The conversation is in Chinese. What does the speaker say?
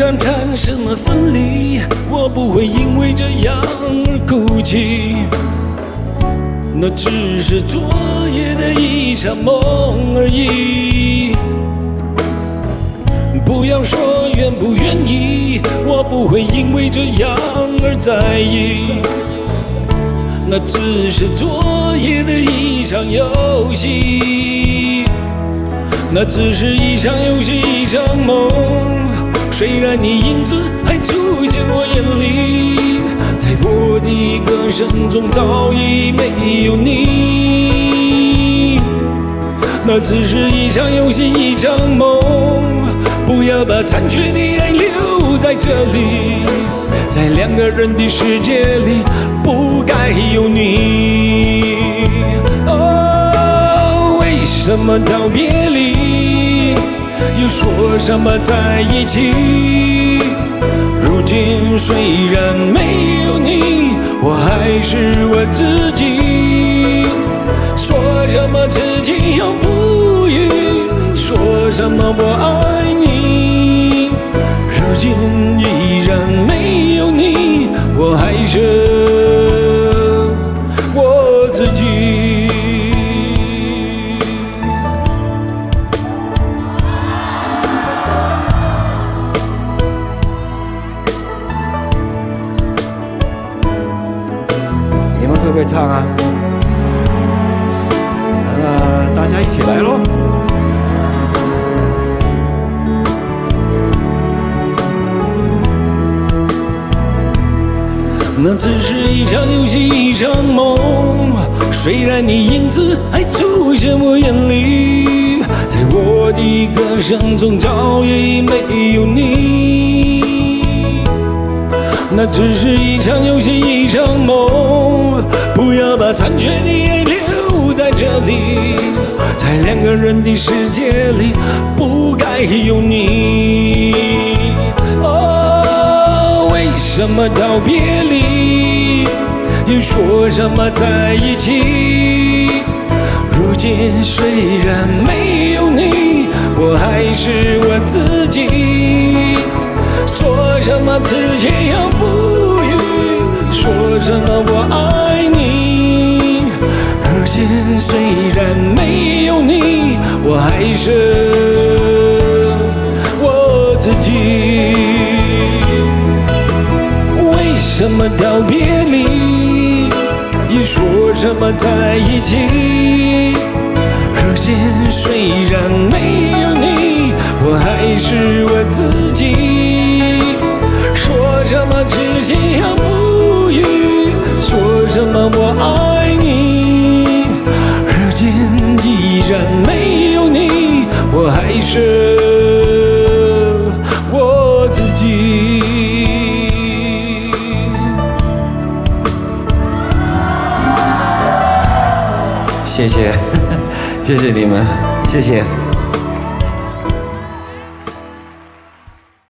然产生了分离，我不会因为这样而哭泣。那只是昨夜的一场梦而已。不要说愿不愿意，我不会因为这样而在意。那只是昨夜的一场游戏，那只是一场游戏，一场梦。虽然你影子还出现我眼里，在我的歌声中早已没有你。那只是一场游戏，一场梦。不要把残缺的爱留在这里，在两个人的世界里不该有你。哦，为什么道别离，又说什么在一起？如今虽然没有你，我还是我自己。说什么此情又不渝，说什么我爱你，如今依然没有你，我还是我自己。你们会不会唱啊？大家一起来咯！那只是一场游戏，一场梦。虽然你影子还出现我眼里，在我的歌声中早已没有你。那只是一场游戏，一场梦。不要把残缺的爱留在这里，在两个人的世界里不该有你。哦，为什么道别离，又说什么在一起？如今虽然没有你，我还是我自己。说什么此情又不渝，说什么我爱你。如今虽然没有你，我还是我自己。为什么道别离，又说什么在一起？如今虽然没有你，我还是我自己。说什么此情又不渝，说什么我爱你。如今依然没有你，我还是我自己。谢谢，谢谢你们，谢谢。